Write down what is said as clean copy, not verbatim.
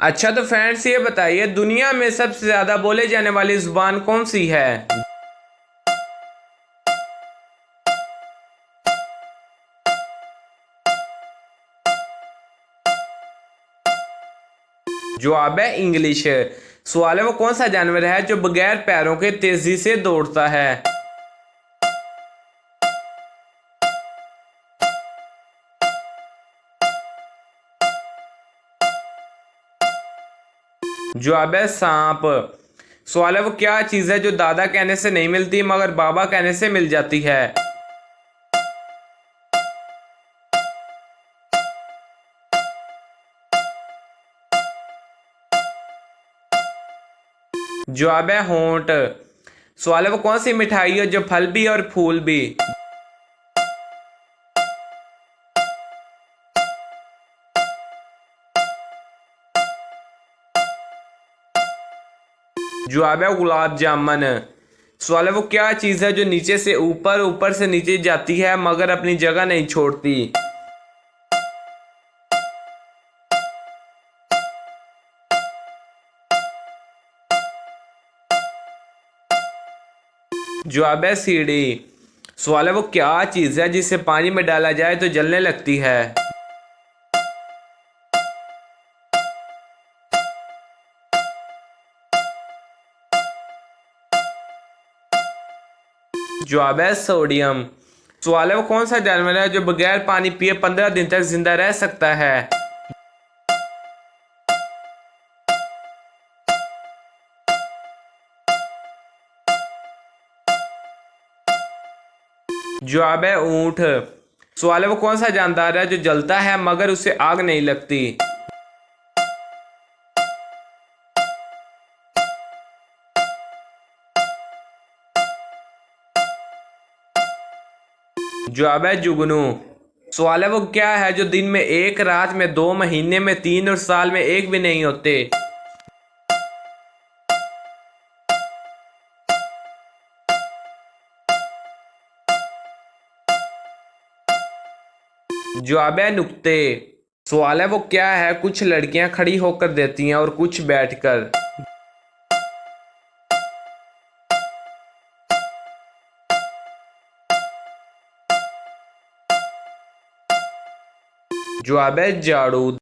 अच्छा तो फ्रेंड्स ये बताइए दुनिया में सबसे ज्यादा बोले जाने वाली जुबान कौन सी है। जवाब है इंग्लिश। सवाल है वो कौन सा जानवर है जो बगैर पैरों के तेजी से दौड़ता है। जवाब है सांप। सवाल है वो क्या चीज है जो दादा कहने से नहीं मिलती मगर बाबा कहने से मिल जाती है। जवाब है होंठ। सवाल है वो कौन सी मिठाई है जो फल भी और फूल भी। जवाब है गुलाब जामुन। सवाल है वो क्या चीज है जो नीचे से ऊपर ऊपर से नीचे जाती है मगर अपनी जगह नहीं छोड़ती। जवाब है सीढ़ी। सवाल है वो क्या चीज है जिसे पानी में डाला जाए तो जलने लगती है। जवाब है सोडियम। सवाल है वो कौन सा जानवर है जो बगैर पानी पिए 15 दिन तक जिंदा रह सकता है। जवाब है ऊंट। सवाल है वो कौन सा जानदार है जो जलता है मगर उसे आग नहीं लगती। जवाब है जुगनू। सवाल है वो क्या है जो दिन में एक रात में दो महीने में तीन और साल में एक भी नहीं होते। जवाब है नुक्ते। सवाल है वो क्या है कुछ लड़कियां खड़ी होकर देती हैं और कुछ बैठकर। जवाब है झाड़ू।